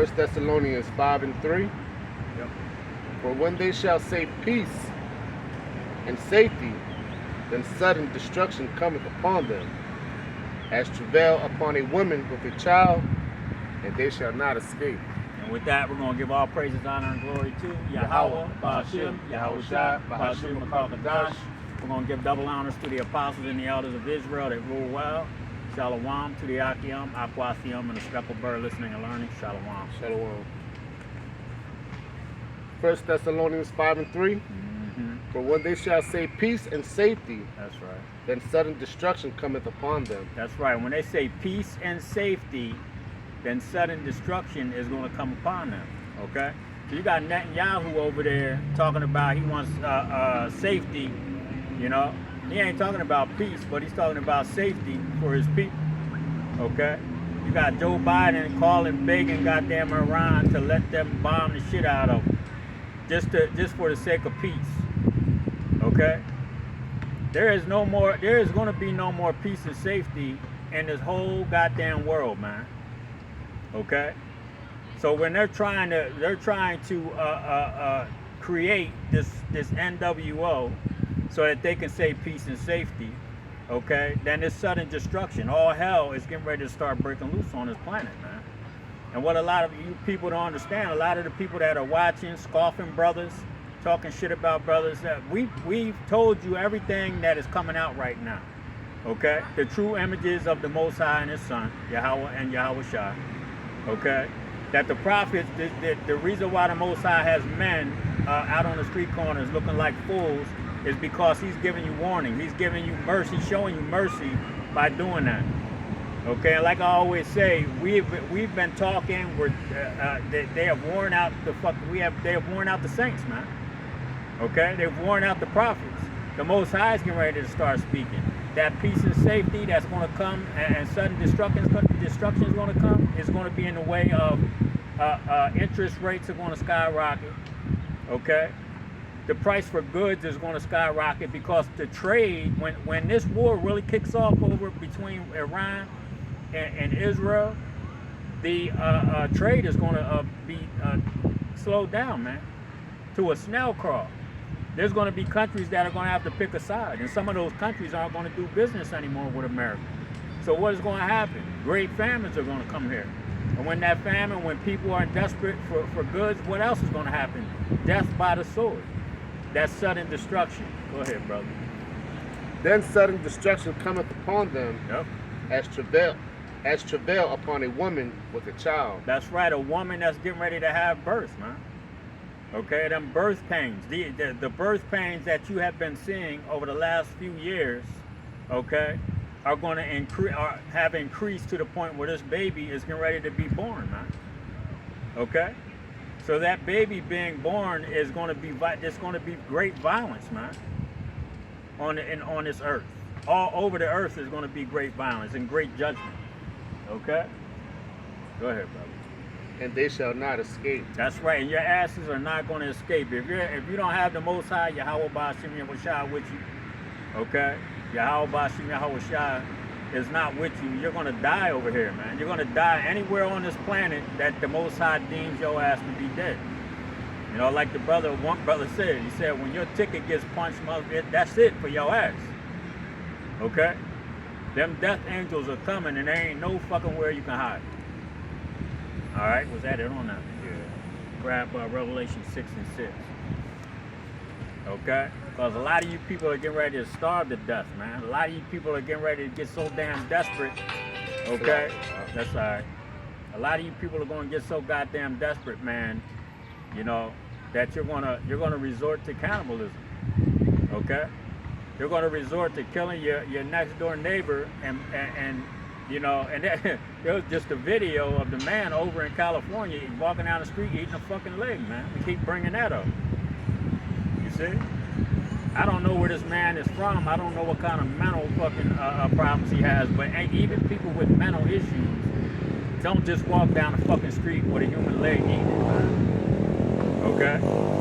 1 Thessalonians 5 and 3. Yep. For when they shall say peace and safety, then sudden destruction cometh upon them, as travail upon a woman with a child, and they shall not escape. And with that, we're going to give all praises, honor, and glory to Yahweh, Ba'ashem, Yahweh Shai, Ba'ashem, Makakadash. We're going to give double honors to the apostles and the elders of Israel that rule well. Shalom to the Akim, Akwathium, and the speckled bird listening and learning. Shalom. Shalom. 1 Thessalonians 5 and 3. For when they shall say peace and safety, That's right. then sudden destruction cometh upon them. That's right. When they say peace and safety, then sudden destruction is going to come upon them. Okay? So you got Netanyahu over there talking about he wants safety, you know. He ain't talking about peace, but he's talking about safety for his people. Okay? You got Joe Biden calling, begging goddamn Iran to let them bomb the shit out of them. Just for the sake of peace. Okay? There is going to be no more peace and safety in this whole goddamn world, man. Okay? So when they're trying to create this NWO so that they can say peace and safety, okay, then this sudden destruction, all hell is getting ready to start breaking loose on this planet, man. And what a lot of you people don't understand, a lot of the people that are watching, scoffing brothers, talking shit about brothers, that we've told you everything that is coming out right now. Okay? The true images of the Most High and His Son, Yahweh and Yahweh Shai. Okay? That the prophets, the reason why the Most High has men out on the street corners looking like fools is because He's giving you warning. He's giving you mercy, showing you mercy by doing that. Okay, and like I always say, we've been talking. They have worn out they have worn out the saints, man. Okay, they've worn out the prophets. The Most High is getting ready to start speaking. That peace and safety that's going to come, and sudden destruction is going to come. Is going to be in the way of interest rates are going to skyrocket. Okay, the price for goods is going to skyrocket because the trade, when this war really kicks off over between Iran and Israel, the trade is going to be slowed down, man, to a snail crawl. There's going to be countries that are going to have to pick a side, and some of those countries aren't going to do business anymore with America. So what is going to happen? Great famines are going to come here. And when people are desperate for goods, what else is going to happen? Death by the sword. That's sudden destruction. Go ahead, brother. Then sudden destruction cometh upon them, Yep. as travail upon a woman with a child. That's right, a woman that's getting ready to have birth, man. Okay, them birth pains, the birth pains that you have been seeing over the last few years, okay, are going to have increased to the point where this baby is getting ready to be born, man. Okay, so that baby being born is going to be great violence, man. On this earth, all over the earth is going to be great violence and great judgment. Okay, go ahead, brother. And they shall not escape. That's right, and your asses are not going to escape. If you don't have the Most High, Yahweh Ba'ashem Yahweh Shai with you, okay? Yahweh Ba'ashem Yahweh Shai is not with you. You're going to die over here, man. You're going to die anywhere on this planet that the Most High deems your ass to be dead. You know, like one brother said, he said, when your ticket gets punched, that's it for your ass. Okay? Them death angels are coming, and there ain't no fucking where you can hide. All right, was that it on that? Yeah. Grab Revelation 6 and 6. Okay? Because a lot of you people are getting ready to starve to death, man. A lot of you people are getting ready to get so damn desperate. Okay? That's all right. A lot of you people are going to get so goddamn desperate, man, you know, that you're gonna resort to cannibalism. Okay? You're going to resort to killing your next door neighbor and you know, and there was just a video of the man over in California walking down the street eating a fucking leg, man. We keep bringing that up. You see? I don't know where this man is from. I don't know what kind of mental fucking problems he has, but even people with mental issues don't just walk down the fucking street with a human leg eating it, man. Okay?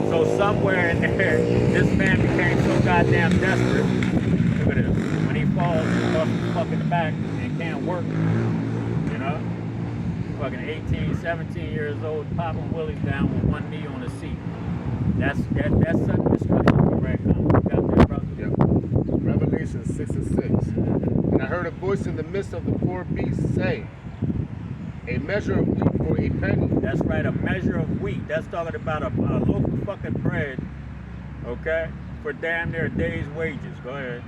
So somewhere in there, this man became so goddamn desperate. Look at this. When he falls off the fucking back, can't work, you know. fucking 18, 17 years old, popping willies down with one knee on the seat. That's sudden destruction. Right, come. You got that, brother? Yep. Revelation 6 and 6. And I heard a voice in the midst of the four beasts say, a measure of wheat for a penny. That's right, a measure of wheat. That's talking about a loaf of fucking bread, okay, for damn near a day's wages. Go ahead.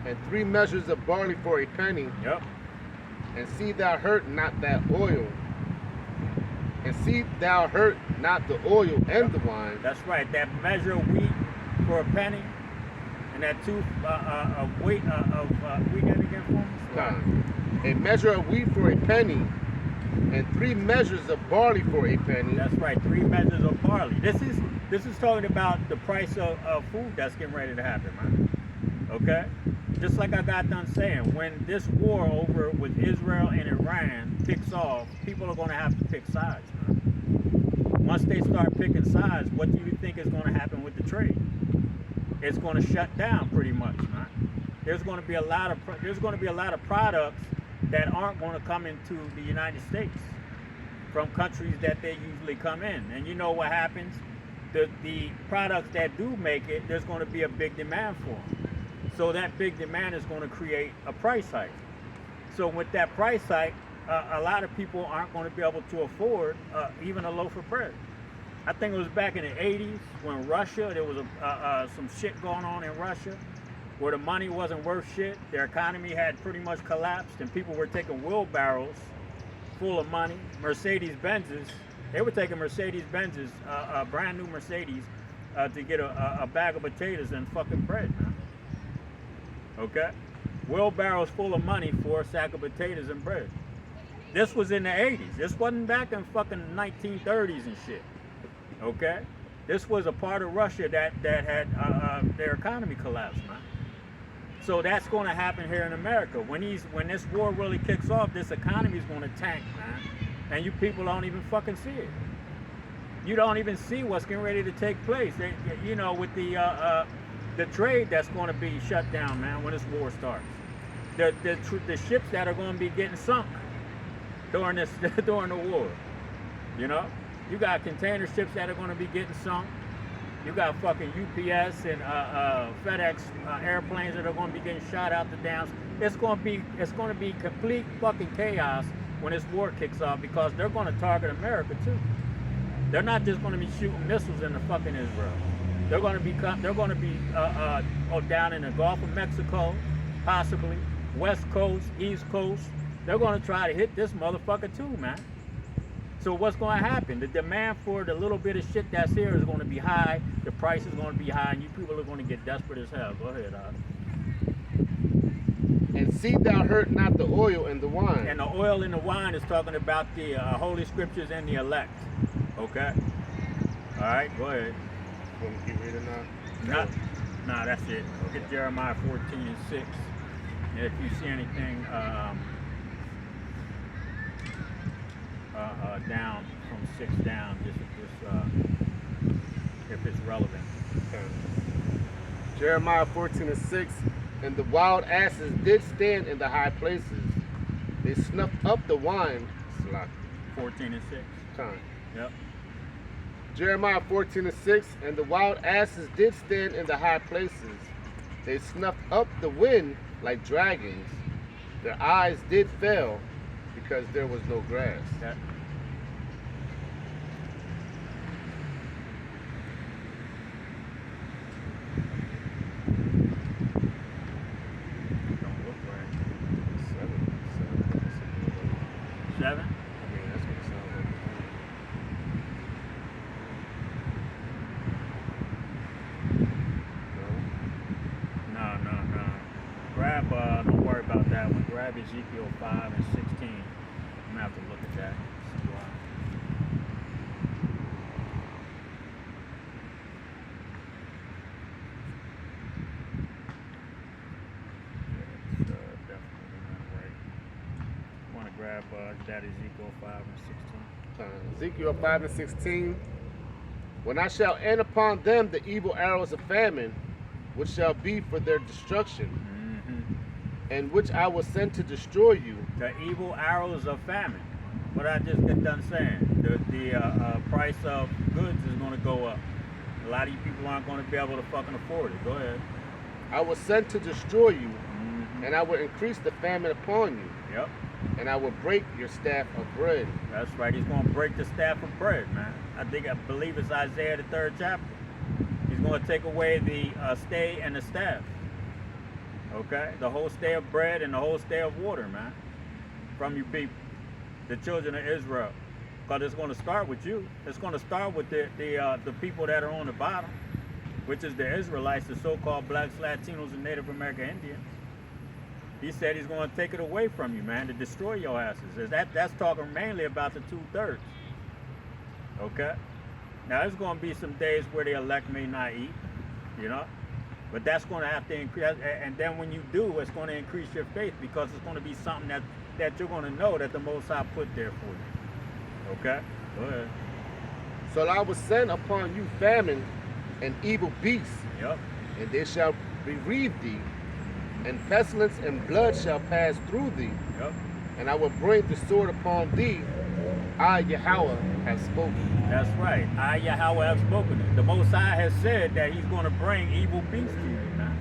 And 3 measures of barley for a penny. Yep. And see thou hurt not that oil. And see thou hurt not the oil and the wine. That's right, that measure of wheat for a penny, and that 2 of wheat wheat that again for me? A measure of wheat for a penny, and 3 measures of barley for a penny. That's right, 3 measures of barley. This is talking about the price of food that's getting ready to happen, man. Okay? Just like I got done saying, when this war over with Israel and Iran kicks off, people are going to have to pick sides, man. Once they start picking sides, what do you think is going to happen with the trade? It's going to shut down pretty much, man. There's going to be a lot of products that aren't going to come into the United States from countries that they usually come in. And you know what happens? The products that do make it, there's going to be a big demand for them. So that big demand is going to create a price hike. So with that price hike, a lot of people aren't going to be able to afford even a loaf of bread. I think it was back in the 80s when Russia, there was some shit going on in Russia where the money wasn't worth shit. Their economy had pretty much collapsed and people were taking wheelbarrows full of money, Mercedes-Benzes. They were taking Mercedes-Benzes, a brand new Mercedes, to get a bag of potatoes and fucking bread, man. Okay? Wheelbarrows full of money for a sack of potatoes and bread. This was in the 80s. This wasn't back in fucking 1930s and shit. Okay? This was a part of Russia that had their economy collapsed, man. So that's going to happen here in America. When this war really kicks off, this economy is going to tank, man. And you people don't even fucking see it. You don't even see what's getting ready to take place. You know, with the trade that's going to be shut down, man, when this war starts. The ships that are going to be getting sunk during the war. You know, you got container ships that are going to be getting sunk. You got fucking UPS and FedEx airplanes that are going to be getting shot out the downs. It's going to be complete fucking chaos when this war kicks off because they're going to target America too. They're not just going to be shooting missiles into fucking Israel. They're going to be down in the Gulf of Mexico, possibly West Coast, East Coast. They're going to try to hit this motherfucker too, man. So what's going to happen? The demand for the little bit of shit that's here is going to be high. The price is going to be high, and you people are going to get desperate as hell. Go ahead, And see thou hurt not the oil and the wine. And the oil and the wine is talking about the Holy Scriptures and the elect. Okay? All right, go ahead. Want to keep reading now? Nah, that's it. Get Jeremiah 14 and 6. And if you see anything down from 6 down, just if it's relevant. Okay. Jeremiah 14 and 6. And the wild asses did stand in the high places. They snuffed up the wine. 14 and 6. Time. Yep. Jeremiah 14 and 6. And the wild asses did stand in the high places. They snuffed up the wind like dragons. Their eyes did fail because there was no grass. Seven? I mean, that's what it sounds like. No. Grab, don't worry about that one. Grab Ezekiel 5 and 16. I'm going to have to look at that. See why. It's definitely not right. I want to grab that Ezekiel 5 and 16. Ezekiel 5 and 16. When I shall end upon them the evil arrows of famine, which shall be for their destruction, and which I will send to destroy you. The evil arrows of famine. What I just got done saying, the price of goods is going to go up. A lot of you people aren't going to be able to fucking afford it. Go ahead. I was sent to destroy you, Mm-hmm. and I will increase the famine upon you, Yep, and I will break your staff of bread. that's right. He's going to break the staff of bread, man. I believe it's Isaiah the 3rd chapter. He's going to take away the stay and the staff. Okay, the whole stay of bread and the whole stay of water, man, from you people, the children of Israel. Because it's going to start with you. It's going to start with the people that are on the bottom, which is the Israelites, the so-called blacks, Latinos, and Native American Indians. He said he's going to take it away from you, man, to destroy your asses. That's talking mainly about the 2/3. Okay? Now, there's going to be some days where the elect may not eat, you know? But that's going to have to increase. And then when you do, it's going to increase your faith because it's going to be something that you're going to know that the Most High put there for you. Okay? Go ahead. So I will send upon you famine and evil beasts, Yep. and they shall bereave thee, and pestilence and blood shall pass through thee, Yep. and I will bring the sword upon thee. I, Yahweh, have spoken. That's right. I, Yahweh, have spoken it. The Most High has said that he's going to bring evil beasts to you now.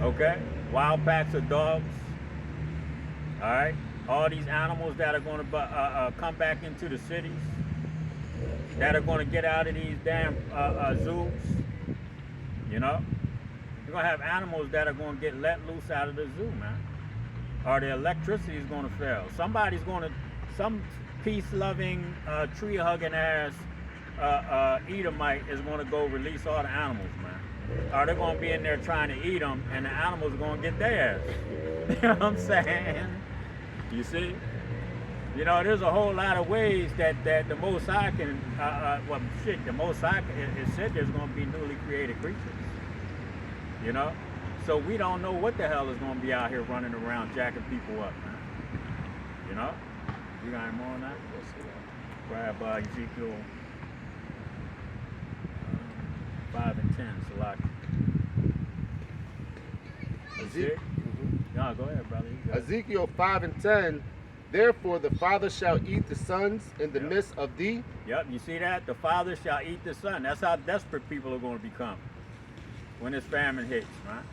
Okay? Wild packs of dogs. All right? All these animals that are going to come back into the cities, that are going to get out of these damn zoos. You know? You're going to have animals that are going to get let loose out of the zoo, man. Or the electricity is going to fail. Somebody's going to, some peace-loving, tree-hugging ass Edomite is going to go release all the animals, man. Or they're going to be in there trying to eat them, and the animals are going to get their ass. You know what I'm saying? You see? You know, there's a whole lot of ways that the Most High can, the Most High it said there's going to be newly created creatures. You know? So we don't know what the hell is going to be out here running around jacking people up, man. You know? You got any more on that? Grab Ezekiel 5 and 10, Salaki. Ezekiel, No, go ahead, brother. You got it. Ezekiel 5 and 10. Therefore the father shall eat the sons in the Yep. midst of thee, Yep, you see that? The father shall eat the son. That's how desperate people are going to become when this famine hits, right?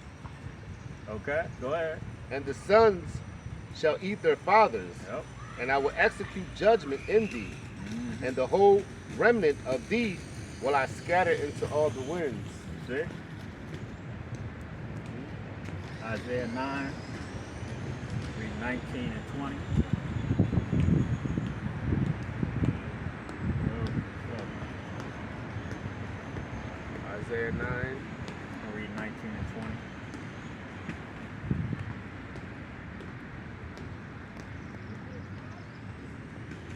Okay, go ahead. and the sons shall eat their fathers, Yep. and I will execute judgment in thee, Mhm. and the whole remnant of thee will I scatter into all the winds. See? Isaiah 9, read 19 and 20. Isaiah 9. I'll read 19 and 20.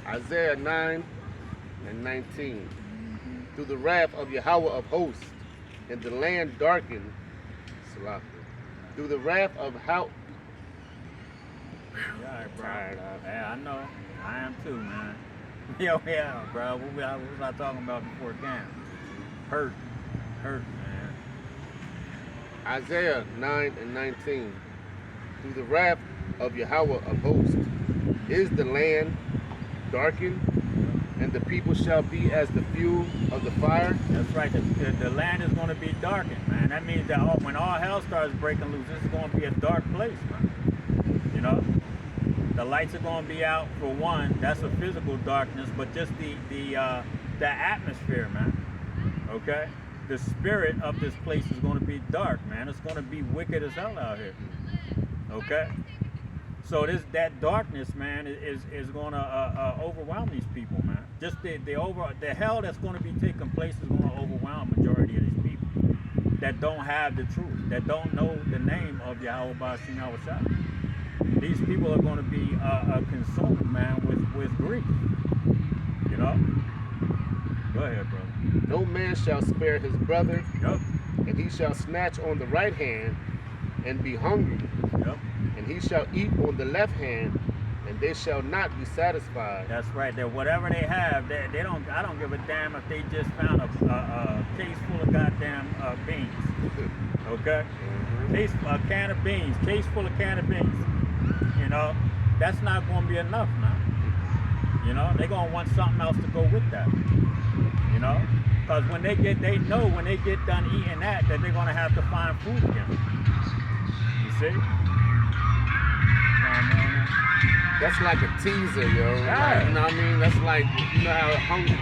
Isaiah 9 and 19. Mm-hmm. Through the wrath of Yahweh of hosts, and the land darkened. Salaki. Through the wrath of how. Yeah, all right, bro. Tired of. Yeah, I know. I am too, man. Yo, yeah, bro. What was I talking about before camp? Hurt, man. Isaiah 9 and 19. Through the wrath of Yahweh of hosts is the land darkened, and the people shall be as the fuel of the fire. That's right. The land is going to be darkened, man. That means that when all hell starts breaking loose, this is going to be a dark place, man. You know, the lights are going to be out for one. That's a physical darkness, but just the atmosphere, man. Okay, the spirit of this place is going to be dark, man. It's going to be wicked as hell out here. Okay. So that darkness, man, is going to overwhelm these people, man. Just the hell that's going to be taking place is going to overwhelm majority of these people that don't have the truth, that don't know the name of Yahweh Bashim Yahushua. These people are going to be consumed, man, with grief. You know. Go ahead, brother. No man shall spare his brother, Yep. and he shall snatch on the right hand and be hungry, Yep. and he shall eat on the left hand, and they shall not be satisfied. That's right. That whatever they have, they don't. I don't give a damn if they just found a case full of goddamn beans. Okay, a can of beans, case full of can of beans. You know, that's not going to be enough now. You know, they're gonna want something else to go with that. You know, because they know when they get done eating that they're gonna have to find food again. You see? That's like a teaser, yo. Yeah. Like, you know what I mean? That's like, you know how hungry,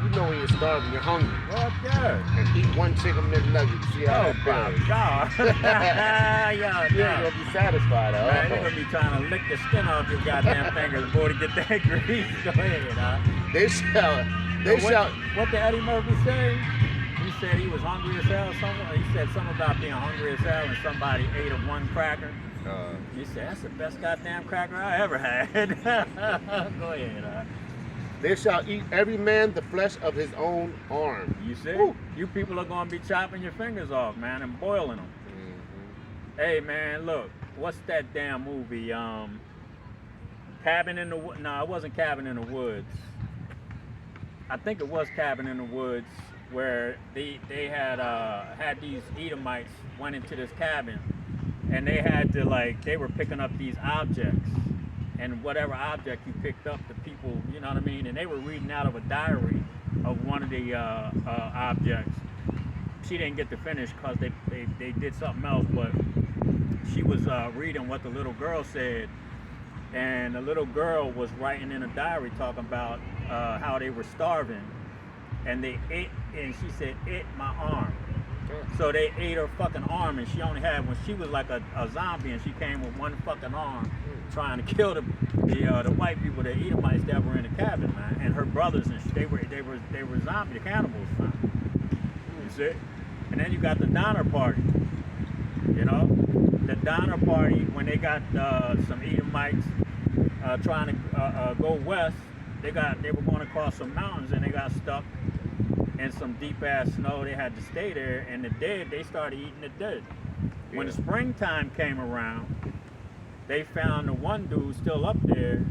you know when you're starving, you're hungry. Well, yeah. And eat one chicken McNugget, see how Oh, that my feels. God. Yeah, You ain't gonna be satisfied, Man, you're gonna be trying to lick the skin off your goddamn fingers, boy, to get that grease. Go ahead, huh? They shall. What did Eddie Murphy say? He said he was hungry as hell. He said something about being hungry as hell and somebody ate a one cracker. He said, that's the best goddamn cracker I ever had. Go ahead, huh? They shall eat every man the flesh of his own arm. You see? Woo. You people are gonna be chopping your fingers off, man, and boiling them. Mm-hmm. Hey, man, look, what's that damn movie? Cabin in the Woods. No, it wasn't Cabin in the Woods. I think it was Cabin in the Woods, where they had these Edomites went into this cabin, and they had to they were picking up these objects, and whatever object you picked up, the people, you know what I mean, and they were reading out of a diary of one of the objects. She didn't get to finish because they did something else, but she was reading what the little girl said, and the little girl was writing in a diary talking about how they were starving, and they ate, and she said, ate my arm. So they ate her fucking arm, and she only had, when she was like a zombie, and she came with one fucking arm, trying to kill the white people, the Edomites that were in the cabin, man, and her brothers, and they were zombie, the cannibals, man. You see? And then you got the Donner Party. You know, the Donner Party, when they got some Edomites trying to go west, they were going across some mountains, and they got stuck in some deep ass snow. They had to stay there, and the dead, they started eating the dead. When the springtime came around, they found the one dude still up there,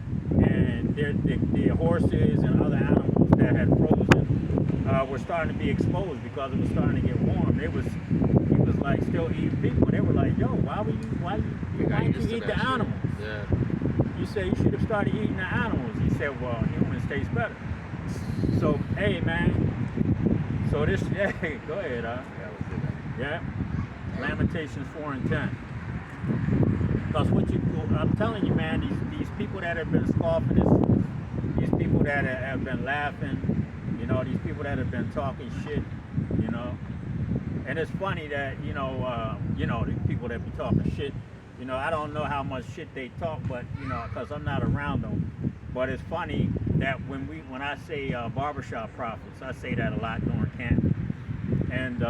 and the horses and other animals that had frozen were starting to be exposed because it was starting to get warm. He was like still eating people, and they were like, "Yo, why didn't you eat the animals?" Yeah. You say you should have started eating the animals. He said, "Well, humans taste better." So, hey, man. So this, hey, go ahead, huh? Yeah. Lamentations 4 and 10. Because I'm telling you, man, these people that have been scoffing, these people that have been laughing, you know, these people that have been talking shit, you know. And it's funny that, you know, the people that be talking shit, you know, I don't know how much shit they talk, but, you know, because I'm not around them. But it's funny that when I say barbershop prophets, I say that a lot during camp. And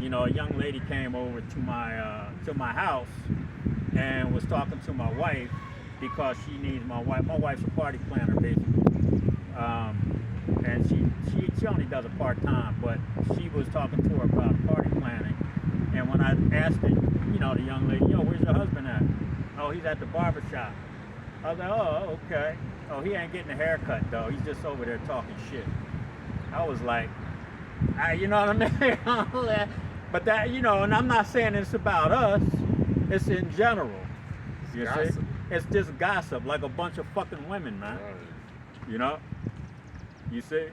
you know, a young lady came over to my house and was talking to my wife because she needs my wife. My wife's a party planner, basically, and she only does it part-time. But she was talking to her about party planning. And when I asked her, you know, the young lady, "Yo, where's your husband at?" "Oh, he's at the barbershop." I was like, "Oh, okay. Oh, he ain't getting a haircut though. He's just over there talking shit." I was like, you know what I mean? But that, you know, and I'm not saying it's about us. It's in general. You see? It's just gossip, like a bunch of fucking women, man. You know? You see?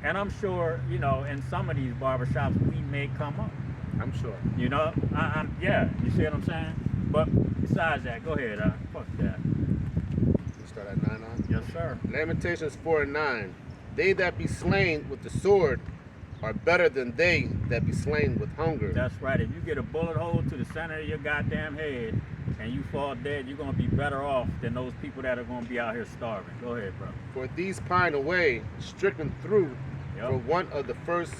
And I'm sure, you know, in some of these barbershops, we may come up. I'm sure. You know? Yeah. You see what I'm saying? But besides that, go ahead. Fuck that. Start at 9 on? Yes, sir. Lamentations 4 and 9. They that be slain with the sword are better than they that be slain with hunger. That's right. If you get a bullet hole to the center of your goddamn head and you fall dead, you're going to be better off than those people that are going to be out here starving. Go ahead, bro. For these pine away, stricken through for one of the first...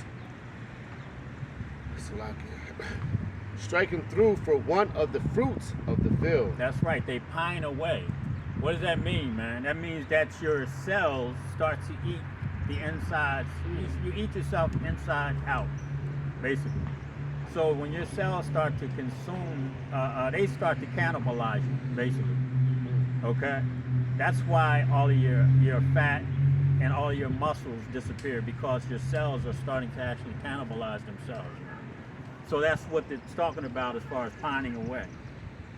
striking through for one of the fruits of the field. That's right. They pine away. What does that mean, man? That means that your cells start to eat the insides. You eat yourself inside out, basically. So when your cells start to consume, they start to cannibalize you, basically. Okay? That's why all of your fat and all your muscles disappear, because your cells are starting to actually cannibalize themselves. So that's what it's talking about as far as pining away.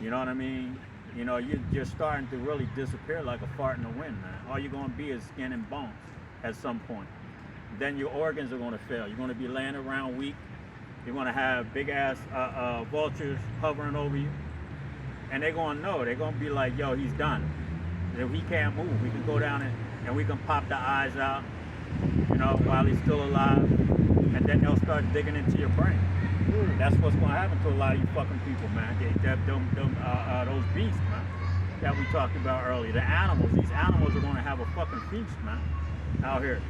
You know what I mean? you know, you're starting to really disappear like a fart in the wind, man. All you're gonna be is skin and bones at some point. Then your organs are gonna fail. You're gonna be laying around weak. You're gonna have big ass vultures hovering over you, and they're gonna know. They're gonna be like, "Yo, he's done. If he can't move, we can go down and we can pop the eyes out, you know, while he's still alive, and then they'll start digging into your brain." That's what's gonna happen to a lot of you fucking people, man. Those beasts, man, that we talked about earlier. The animals. These animals are gonna have a fucking feast, man, out here.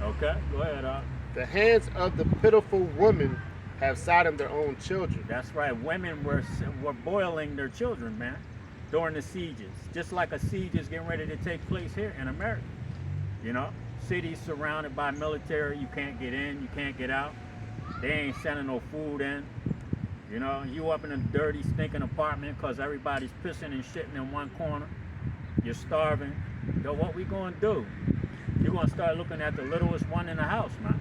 Okay, go ahead. The hands of the pitiful women have saddened their own children. That's right. Women were boiling their children, man, during the sieges. Just like a siege is getting ready to take place here in America. You know, cities surrounded by military. You can't get in. You can't get out. They ain't sending no food in. You know, you up in a dirty, stinking apartment because everybody's pissing and shitting in one corner. You're starving. Yo, what we gonna do? You're gonna start looking at the littlest one in the house, man.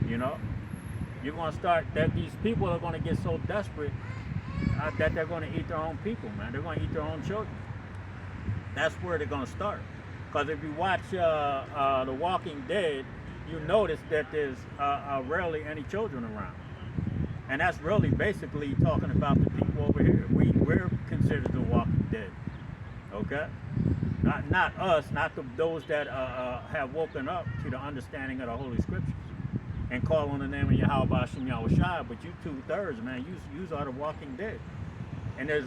You know, you're gonna start that these people are gonna get so desperate that they're gonna eat their own people, man. They're gonna eat their own children. That's where they're gonna start. Because if you watch The Walking Dead, you notice that there's rarely any children around. And that's really basically talking about the people over here. We're considered the Walking Dead. Okay? Not us, not those that have woken up to the understanding of the Holy Scriptures and call on the name of Yahweh Hashem Yahushua, but you 2/3, man, you are the Walking Dead. And there's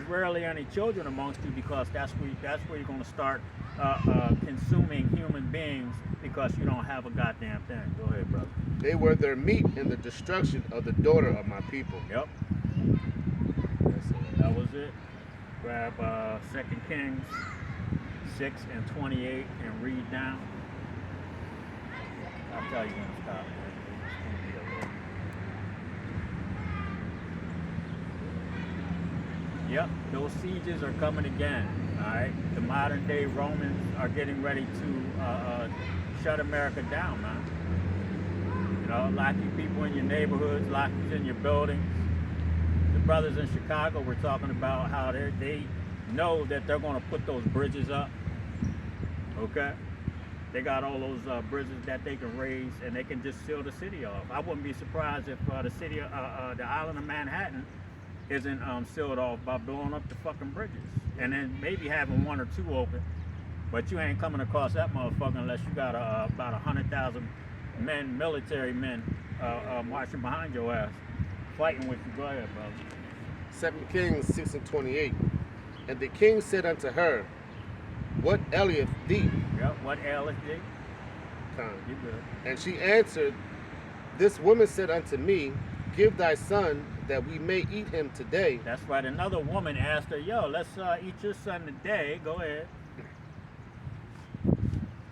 rarely any children amongst you because that's where you're going to start consuming human beings because you don't have a goddamn thing. Go ahead, brother. They were their meat in the destruction of the daughter of my people. Yep. That was it. Grab 2 Kings 6 and 28 and read down. I'll tell you when to stop. Yep, those sieges are coming again. All right, the modern day Romans are getting ready to shut America down, man. You know, lock you people in your neighborhoods, lock you in your buildings. The brothers in Chicago were talking about how they know that they're going to put those bridges up. Okay, they got all those bridges that they can raise, and they can just seal the city off. I wouldn't be surprised if the city, the island of Manhattan, isn't sealed off by blowing up the fucking bridges, and then maybe having one or two open. But you ain't coming across that motherfucker unless you got about 100,000 men, military men, marching behind your ass, fighting with you. Go ahead, brother. 2 Kings 6 and 28. And the king said unto her, What aileth thee? Yep, what aileth thee? You good. And she answered, This woman said unto me, Give thy son, that we may eat him today. That's right. Another woman asked her, Yo, let's eat your son today. Go ahead.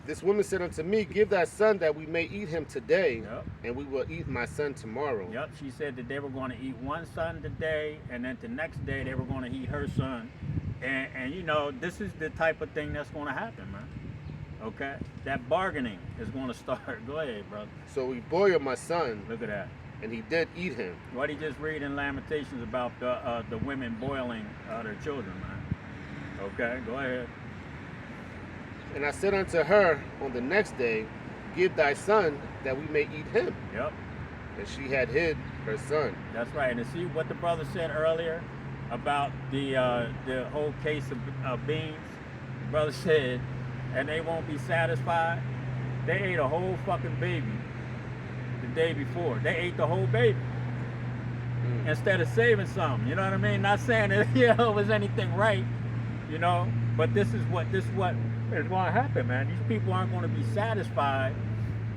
This woman said unto me, Give thy son, that we may eat him today, Yep. and we will eat my son tomorrow. Yep, she said that they were going to eat one son today, and then the next day they were going to eat her son. And you know, this is the type of thing that's going to happen, man. Okay? That bargaining is going to start. Go ahead, brother. So we boiled my son, Look at that. and he did eat him. What he just read in Lamentations about the women boiling their children, man. Okay, go ahead. And I said unto her on the next day, Give thy son, that we may eat him. Yep, And she had hid her son. that's right. And see what the brother said earlier about the whole case of beans. The brother said, and they won't be satisfied. They ate a whole fucking baby the day before. They ate the whole baby instead of saving some. You know what I mean? Not saying that it was anything right, you know, but this is what is going to happen, man. These people aren't going to be satisfied,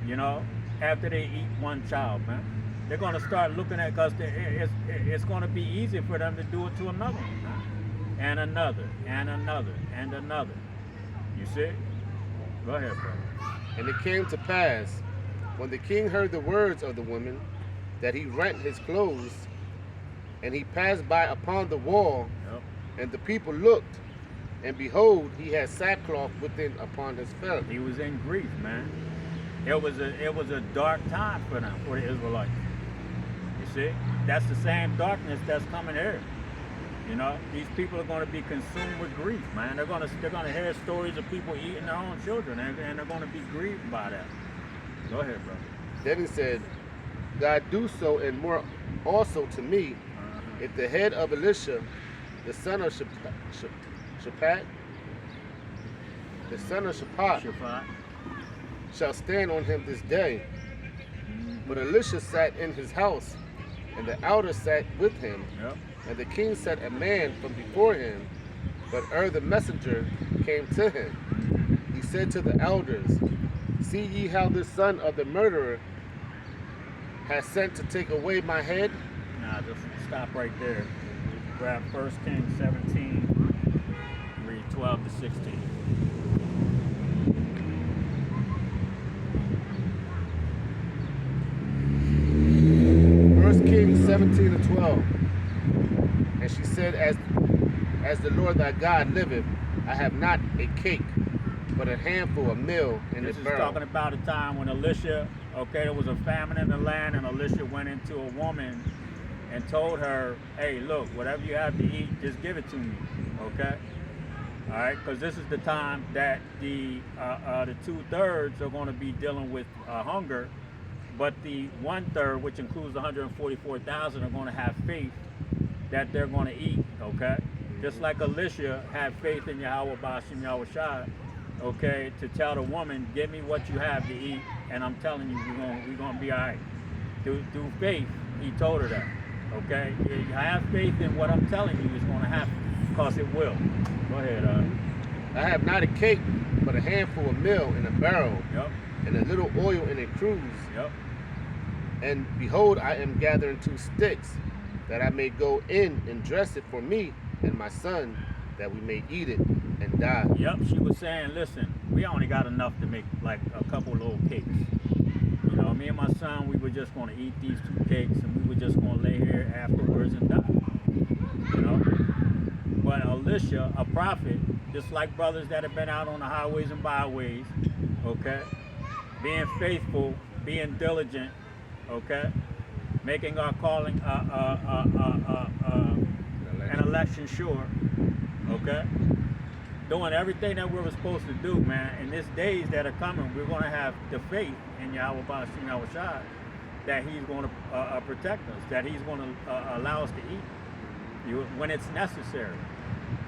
you know, after they eat one child, man. They're going to start looking at, because it's going to be easy for them to do it to another one, man. And another, and another, and another. You see? Go ahead, brother. And it came to pass, when the king heard the words of the woman, that he rent his clothes, and he passed by upon the wall, Yep. and the people looked, and behold, he had sackcloth within upon his felt. He was in grief, man. It was a dark time for them, for the Israelites. You see? That's the same darkness that's coming here. You know, these people are going to be consumed with grief, man. They're going to hear stories of people eating their own children, and they're going to be grieved by that. Go ahead, brother. Then he said, God do so and more also to me, if the head of Elisha, the son of Shaphat, the son of Shaphat. shall stand on him this day. But Elisha sat in his house, and the elders sat with him, Yep. and the king sent a man from before him. But the messenger came to him. He said to the elders, see ye how this son of the murderer has sent to take away my head? Now, just stop right there. Grab 1 Kings 17, read 12 to 16. 1 Kings 17 and 12. And she said, as the Lord thy God liveth, I have not a cake, but a handful of meal in This the is barrel. talking about a time when Elisha, okay, there was a famine in the land, and Elisha went into a woman and told her, hey, look, whatever you have to eat, just give it to me, okay? All right, because this is the time that the 2/3 are going to be dealing with hunger, but the 1/3, which includes 144,000, are going to have faith that they're going to eat, okay? Just like Elisha had faith in Yahweh Bashim Yahushua, okay, to tell the woman, give me what you have to eat, and I'm telling you, we're going to be all right. Through faith, he told her that, okay? You have faith in what I'm telling you is going to happen, because it will. Go ahead. I have not a cake, but a handful of meal in a barrel, Yep. and a little oil in a cruse. Yep. And behold, I am gathering 2 sticks, that I may go in and dress it for me and my son, that we may eat it and die. Yep, she was saying, listen, we only got enough to make like a couple little cakes. You know, me and my son, we were just going to eat these 2 cakes, and we were just going to lay here afterwards and die. You know? But Elisha, a prophet, just like brothers that have been out on the highways and byways, okay, being faithful, being diligent, okay, making our calling an election sure, okay, doing everything that we were supposed to do, man. In these days that are coming, we're going to have the faith in Yahweh Bashim Yahushua that he's going to protect us, that he's going to allow us to eat when it's necessary.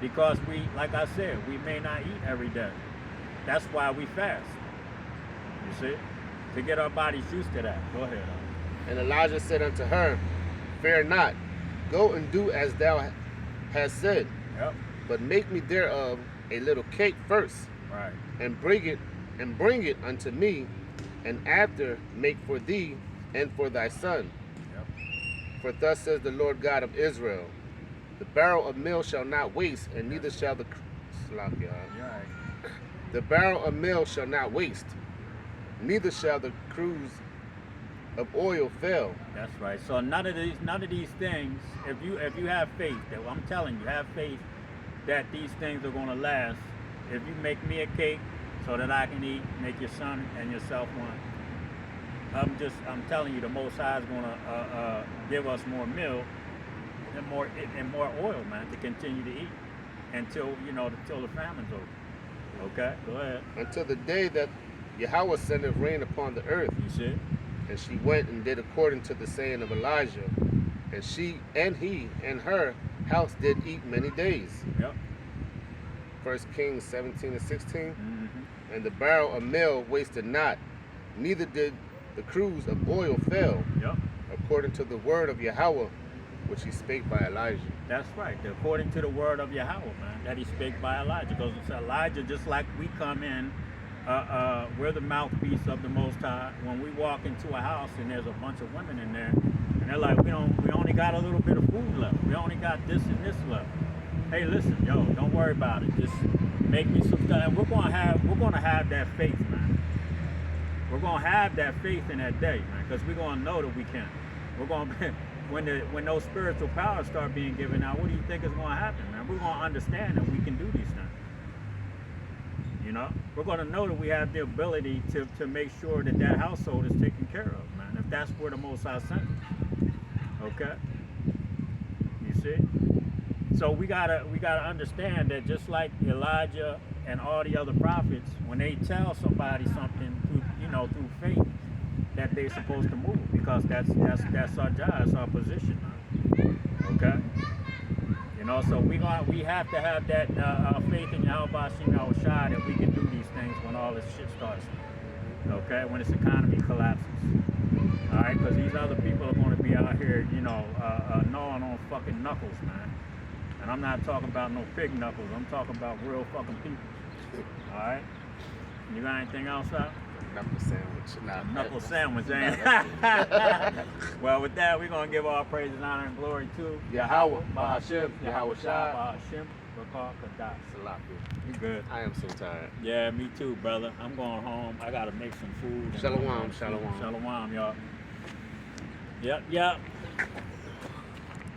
Because we, like I said, we may not eat every day. That's why we fast. You see? To get our bodies used to that. Go ahead. And Elijah said unto her, fear not, go and do as thou hast said, Yep. but make me thereof a little cake first, Right. and bring it unto me, and after make for thee and for thy son. Yep. For thus says the Lord God of Israel, the barrel of meal shall not waste, and neither shall the Right. the barrel of meal shall not waste, neither shall the cruse of oil fail. That's right. So none of these things, if you have faith, that I'm telling you, have faith that these things are going to last. If you make me a cake so that I can eat, make your son and yourself one. I'm telling you, the Most High is going to give us more meal and more oil, man, to continue to eat until the famine's over. Okay, go ahead. Until the day that Yahweh sendeth rain upon the earth. You see? And she went and did according to the saying of Elijah. And she and he and her house did eat many days. Yep. 1 Kings 17 and 16. Mm-hmm. And the barrel of meal wasted not, neither did the cruse of oil fail, Yep. according to the word of Yahweh, which he spake by Elijah. That's right. According to the word of Yahweh, man, that he spake by Elijah. Because it's Elijah, just like we come in, we're the mouthpiece of the Most High. When we walk into a house and there's a bunch of women in there, and they're like, we only got a little bit of food left. We only got this and this left. Hey, listen, yo, don't worry about it. Just make me some stuff. And we're gonna have that faith, man. We're gonna have that faith in that day, man, because we're gonna know that we can. We're gonna be, when those spiritual powers start being given out, what do you think is gonna happen, man? We're gonna understand that we can do these things. You know, we're going to know that we have the ability to make sure that household is taken care of, man. If that's where the Most High sent us. Okay? You see? So we gotta understand that just like Elijah and all the other prophets, when they tell somebody something through faith, that they're supposed to move because that's our job, that's our position. Okay. So we have to have that faith in Yahweh Shai that we can do these things when all this shit starts. Okay, when this economy collapses. All right, because these other people are going to be out here, gnawing on fucking knuckles, man. And I'm not talking about no pig knuckles. I'm talking about real fucking people. All right. You got anything else out? Knuckle sandwich. Nah, Knuckle sandwich, ain't it? Well, with that, we're going to give all praise and honor and glory to Yahweh, Bahashem, Yahweh Shai, Bahashem, Bakar, Kadah. Salafi. You good? I am so tired. Yeah, me too, brother. I'm going home. I got to make some food. Shalom, shalom. Shalom, y'all. Yep.